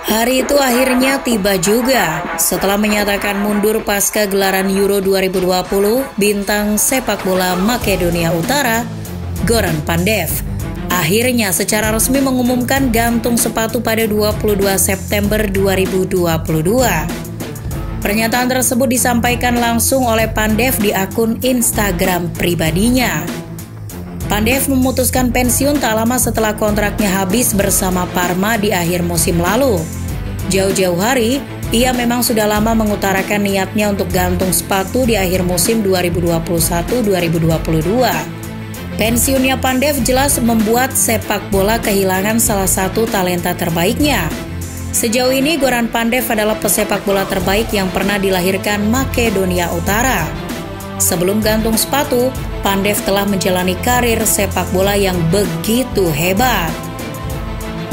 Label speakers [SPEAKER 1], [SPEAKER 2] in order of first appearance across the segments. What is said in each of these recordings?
[SPEAKER 1] Hari itu akhirnya tiba juga. Setelah menyatakan mundur pasca gelaran Euro 2020, bintang sepak bola Makedonia Utara, Goran Pandev, akhirnya secara resmi mengumumkan gantung sepatu pada 22 September 2022. Pernyataan tersebut disampaikan langsung oleh Pandev di akun Instagram pribadinya. Pandev memutuskan pensiun tak lama setelah kontraknya habis bersama Parma di akhir musim lalu. Jauh-jauh hari, ia memang sudah lama mengutarakan niatnya untuk gantung sepatu di akhir musim 2021-2022. Pensiunnya Pandev jelas membuat sepak bola kehilangan salah satu talenta terbaiknya. Sejauh ini Goran Pandev adalah pesepak bola terbaik yang pernah dilahirkan Makedonia Utara. Sebelum gantung sepatu, Pandev telah menjalani karir sepak bola yang begitu hebat.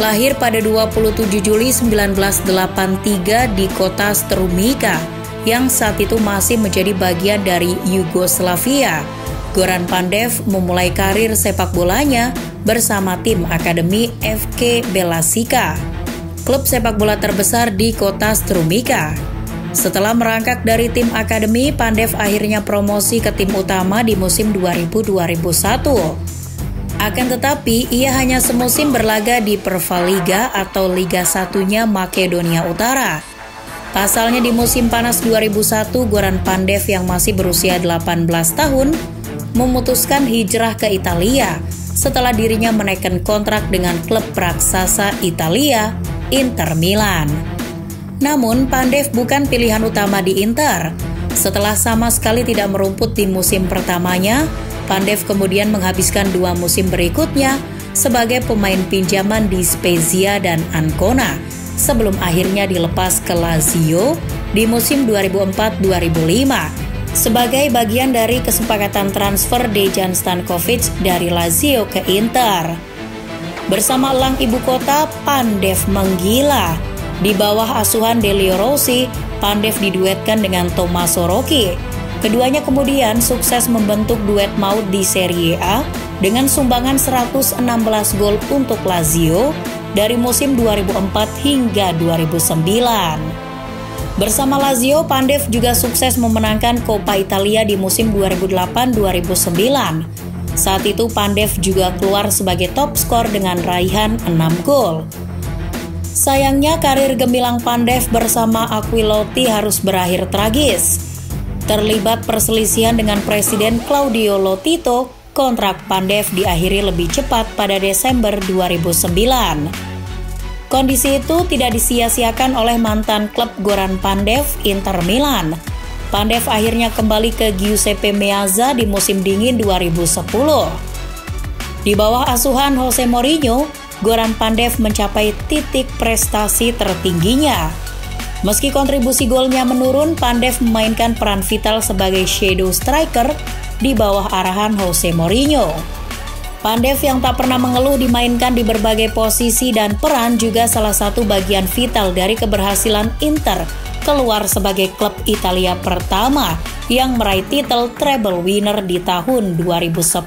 [SPEAKER 1] Lahir pada 27 Juli 1983 di kota Strumica, yang saat itu masih menjadi bagian dari Yugoslavia, Goran Pandev memulai karir sepak bolanya bersama tim akademi FK Belašica, klub sepak bola terbesar di kota Strumica. Setelah merangkak dari tim akademi, Pandev akhirnya promosi ke tim utama di musim 2000-2001. Akan tetapi, ia hanya semusim berlaga di Prvaliga atau Liga Satunya Makedonia Utara. Pasalnya di musim panas 2001, Goran Pandev yang masih berusia 18 tahun memutuskan hijrah ke Italia setelah dirinya menaikkan kontrak dengan klub raksasa Italia, Inter Milan. Namun, Pandev bukan pilihan utama di Inter. Setelah sama sekali tidak merumput di musim pertamanya, Pandev kemudian menghabiskan 2 musim berikutnya sebagai pemain pinjaman di Spezia dan Ancona, sebelum akhirnya dilepas ke Lazio di musim 2004-2005 sebagai bagian dari kesepakatan transfer Dejan Stankovic dari Lazio ke Inter. Bersama elang ibu kota, Pandev menggila. Di bawah asuhan Delio Rossi, Pandev diduetkan dengan Tommaso Rocchi. Keduanya kemudian sukses membentuk duet maut di Serie A dengan sumbangan 116 gol untuk Lazio dari musim 2004 hingga 2009. Bersama Lazio, Pandev juga sukses memenangkan Coppa Italia di musim 2008-2009. Saat itu Pandev juga keluar sebagai top skor dengan raihan 6 gol. Sayangnya karir gemilang Pandev bersama Aquiloti harus berakhir tragis. Terlibat perselisihan dengan Presiden Claudio Lotito, kontrak Pandev diakhiri lebih cepat pada Desember 2009. Kondisi itu tidak disia-siakan oleh mantan klub Goran Pandev, Inter Milan. Pandev akhirnya kembali ke Giuseppe Meazza di musim dingin 2010. Di bawah asuhan Jose Mourinho, Goran Pandev mencapai titik prestasi tertingginya. Meski kontribusi golnya menurun, Pandev memainkan peran vital sebagai shadow striker di bawah arahan Jose Mourinho. Pandev yang tak pernah mengeluh dimainkan di berbagai posisi dan peran juga salah satu bagian vital dari keberhasilan Inter keluar sebagai klub Italia pertama yang meraih titel treble winner di tahun 2010.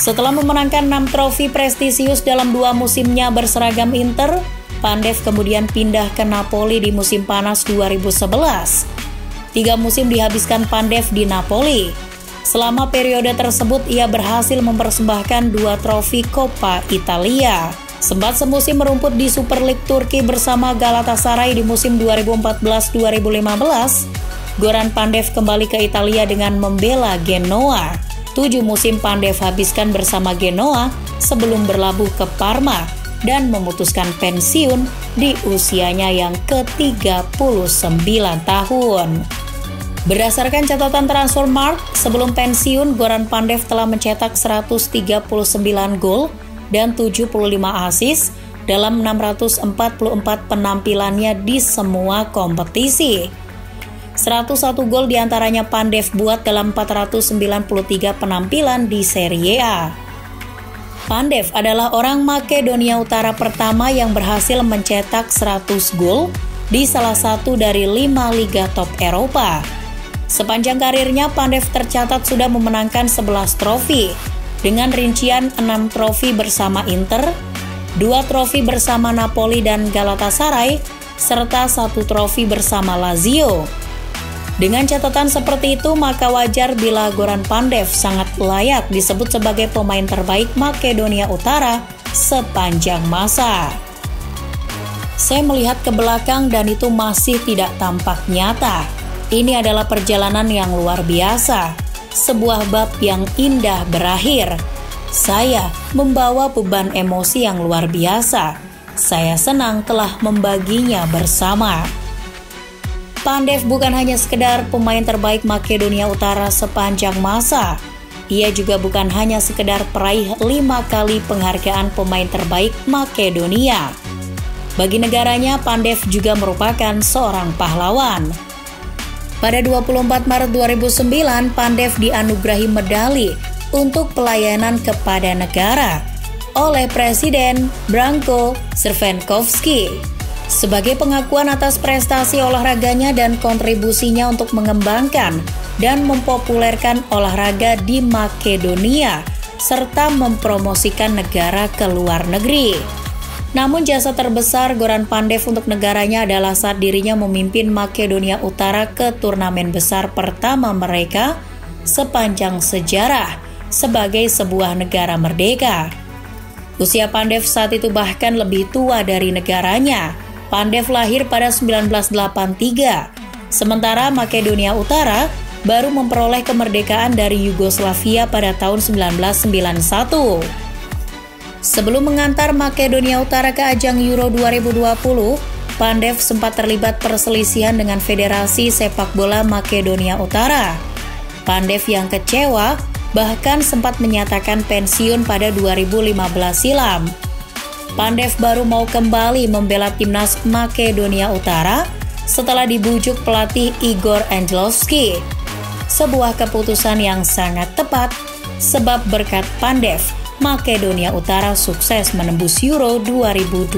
[SPEAKER 1] Setelah memenangkan 6 trofi prestisius dalam 2 musimnya berseragam Inter, Pandev kemudian pindah ke Napoli di musim panas 2011. 3 musim dihabiskan Pandev di Napoli. Selama periode tersebut, ia berhasil mempersembahkan 2 trofi Coppa Italia. Sempat semusim merumput di Super League Turki bersama Galatasaray di musim 2014-2015, Goran Pandev kembali ke Italia dengan membela Genoa. 7 musim Pandev habiskan bersama Genoa sebelum berlabuh ke Parma dan memutuskan pensiun di usianya yang ke-39 tahun. Berdasarkan catatan Transfermarkt, sebelum pensiun Goran Pandev telah mencetak 139 gol dan 75 assist dalam 644 penampilannya di semua kompetisi. 101 gol diantaranya Pandev buat dalam 493 penampilan di Serie A. Pandev adalah orang Makedonia Utara pertama yang berhasil mencetak 100 gol di salah satu dari 5 liga top Eropa. Sepanjang karirnya, Pandev tercatat sudah memenangkan 11 trofi, dengan rincian 6 trofi bersama Inter, 2 trofi bersama Napoli dan Galatasaray, serta 1 trofi bersama Lazio. Dengan catatan seperti itu, maka wajar bila Goran Pandev sangat layak disebut sebagai pemain terbaik Makedonia Utara sepanjang masa. Saya melihat ke belakang dan itu masih tidak tampak nyata. Ini adalah perjalanan yang luar biasa, sebuah bab yang indah berakhir. Saya membawa beban emosi yang luar biasa. Saya senang telah membaginya bersama. Pandev bukan hanya sekedar pemain terbaik Makedonia Utara sepanjang masa. Ia juga bukan hanya sekedar peraih 5 kali penghargaan pemain terbaik Makedonia. Bagi negaranya, Pandev juga merupakan seorang pahlawan. Pada 24 Maret 2009, Pandev dianugerahi medali untuk pelayanan kepada negara oleh Presiden Branko Crvenkovski sebagai pengakuan atas prestasi olahraganya dan kontribusinya untuk mengembangkan dan mempopulerkan olahraga di Makedonia serta mempromosikan negara ke luar negeri. Namun jasa terbesar Goran Pandev untuk negaranya adalah saat dirinya memimpin Makedonia Utara ke turnamen besar pertama mereka sepanjang sejarah sebagai sebuah negara merdeka. Usia Pandev saat itu bahkan lebih tua dari negaranya. Pandev lahir pada 1983, sementara Makedonia Utara baru memperoleh kemerdekaan dari Yugoslavia pada tahun 1991. Sebelum mengantar Makedonia Utara ke ajang Euro 2020, Pandev sempat terlibat perselisihan dengan Federasi Sepak Bola Makedonia Utara. Pandev yang kecewa bahkan sempat menyatakan pensiun pada 2015 silam. Pandev baru mau kembali membela timnas Makedonia Utara setelah dibujuk pelatih Igor Angelovski. Sebuah keputusan yang sangat tepat sebab berkat Pandev, Makedonia Utara sukses menembus Euro 2020.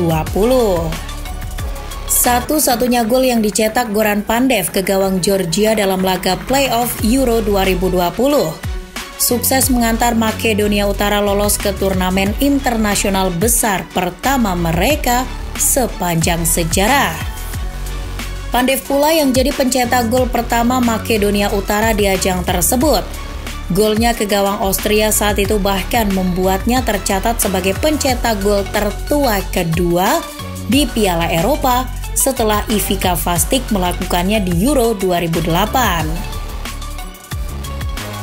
[SPEAKER 1] Satu-satunya gol yang dicetak Goran Pandev ke gawang Georgia dalam laga playoff Euro 2020. Sukses mengantar Makedonia Utara lolos ke turnamen internasional besar pertama mereka sepanjang sejarah. Pandev pula yang jadi pencetak gol pertama Makedonia Utara di ajang tersebut. Golnya ke gawang Austria saat itu bahkan membuatnya tercatat sebagai pencetak gol tertua kedua di Piala Eropa setelah Ivica Vastic melakukannya di Euro 2008.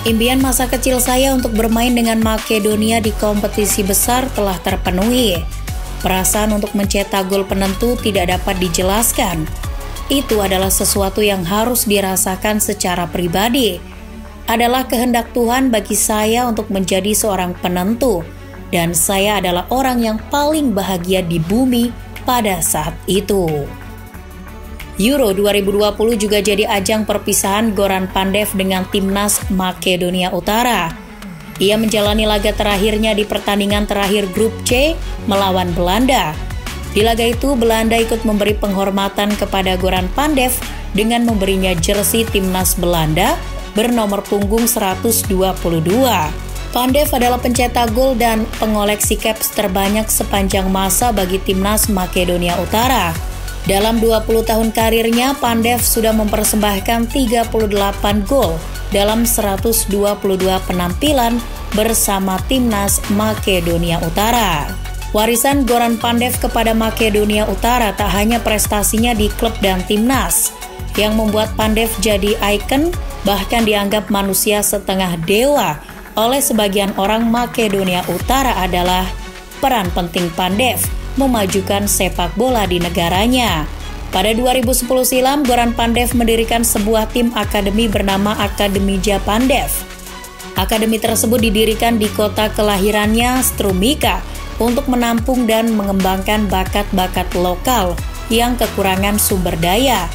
[SPEAKER 1] Impian masa kecil saya untuk bermain dengan Makedonia di kompetisi besar telah terpenuhi. Perasaan untuk mencetak gol penentu tidak dapat dijelaskan. Itu adalah sesuatu yang harus dirasakan secara pribadi. Adalah kehendak Tuhan bagi saya untuk menjadi seorang penentu, dan saya adalah orang yang paling bahagia di bumi pada saat itu. Euro 2020 juga jadi ajang perpisahan Goran Pandev dengan timnas Makedonia Utara. Ia menjalani laga terakhirnya di pertandingan terakhir grup C melawan Belanda. Di laga itu, Belanda ikut memberi penghormatan kepada Goran Pandev dengan memberinya jersey timnas Belanda bernomor punggung 122. Pandev adalah pencetak gol dan pengoleksi caps terbanyak sepanjang masa bagi timnas Makedonia Utara. Dalam 20 tahun karirnya, Pandev sudah mempersembahkan 38 gol dalam 122 penampilan bersama timnas Makedonia Utara. Warisan Goran Pandev kepada Makedonia Utara tak hanya prestasinya di klub dan timnas, yang membuat Pandev jadi ikon, bahkan dianggap manusia setengah dewa oleh sebagian orang Makedonia Utara adalah peran penting Pandev memajukan sepak bola di negaranya. Pada 2010 silam, Goran Pandev mendirikan sebuah tim akademi bernama Akademija Pandev. Akademi tersebut didirikan di kota kelahirannya, Strumica, untuk menampung dan mengembangkan bakat-bakat lokal yang kekurangan sumber daya.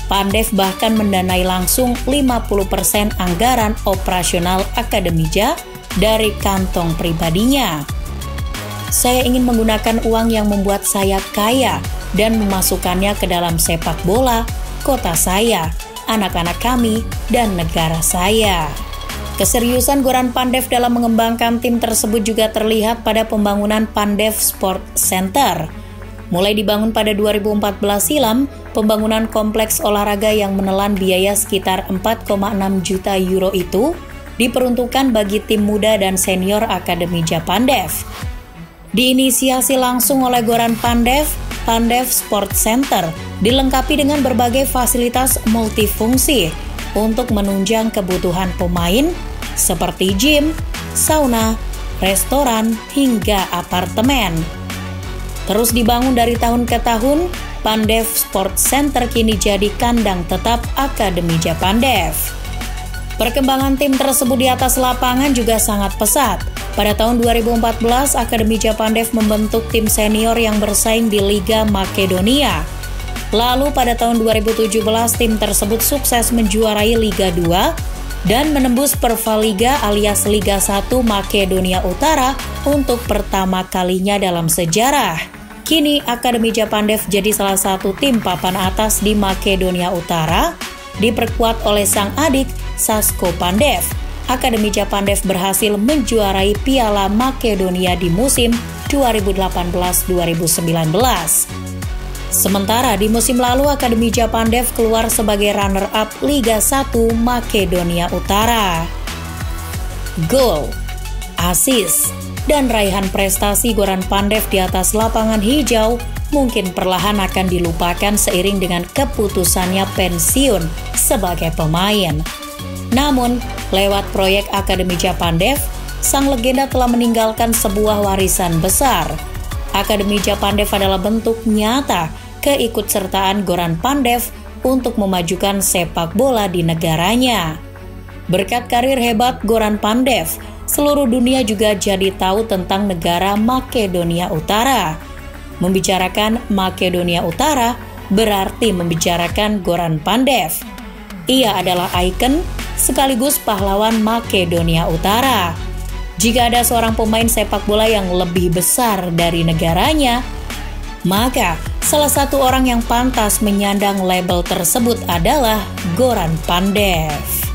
[SPEAKER 1] Pandev bahkan mendanai langsung 50% anggaran operasional Akademija dari kantong pribadinya. Saya ingin menggunakan uang yang membuat saya kaya dan memasukkannya ke dalam sepak bola, kota saya, anak-anak kami, dan negara saya. Keseriusan Goran Pandev dalam mengembangkan tim tersebut juga terlihat pada pembangunan Pandev Sport Center. Mulai dibangun pada 2014 silam, pembangunan kompleks olahraga yang menelan biaya sekitar 4,6 juta euro itu diperuntukkan bagi tim muda dan senior Akademi Japandev. Diinisiasi langsung oleh Goran Pandev, Pandev Sport Center dilengkapi dengan berbagai fasilitas multifungsi untuk menunjang kebutuhan pemain seperti gym, sauna, restoran, hingga apartemen. Terus dibangun dari tahun ke tahun, Pandev Sport Center kini jadi kandang tetap Akademi Japandev. Perkembangan tim tersebut di atas lapangan juga sangat pesat. Pada tahun 2014, Akademi Japandev membentuk tim senior yang bersaing di Liga Makedonia. Lalu pada tahun 2017 tim tersebut sukses menjuarai Liga 2 dan menembus Pervaliga alias Liga 1 Makedonia Utara untuk pertama kalinya dalam sejarah. Kini Akademi Japandev jadi salah satu tim papan atas di Makedonia Utara, diperkuat oleh sang adik Sasko Pandev. Akademi Japandev berhasil menjuarai Piala Makedonia di musim 2018-2019. Sementara di musim lalu Akademi Japandev keluar sebagai runner-up Liga 1 Makedonia Utara. Gol, assist, dan raihan prestasi Goran Pandev di atas lapangan hijau mungkin perlahan akan dilupakan seiring dengan keputusannya pensiun sebagai pemain. Namun, lewat proyek Akademi Japandev, sang legenda telah meninggalkan sebuah warisan besar. Akademi Japandev adalah bentuk nyata keikutsertaan Goran Pandev untuk memajukan sepak bola di negaranya. Berkat karir hebat Goran Pandev, seluruh dunia juga jadi tahu tentang negara Makedonia Utara. Membicarakan Makedonia Utara berarti membicarakan Goran Pandev. Ia adalah ikon sekaligus pahlawan Makedonia Utara. Jika ada seorang pemain sepak bola yang lebih besar dari negaranya, maka salah satu orang yang pantas menyandang label tersebut adalah Goran Pandev.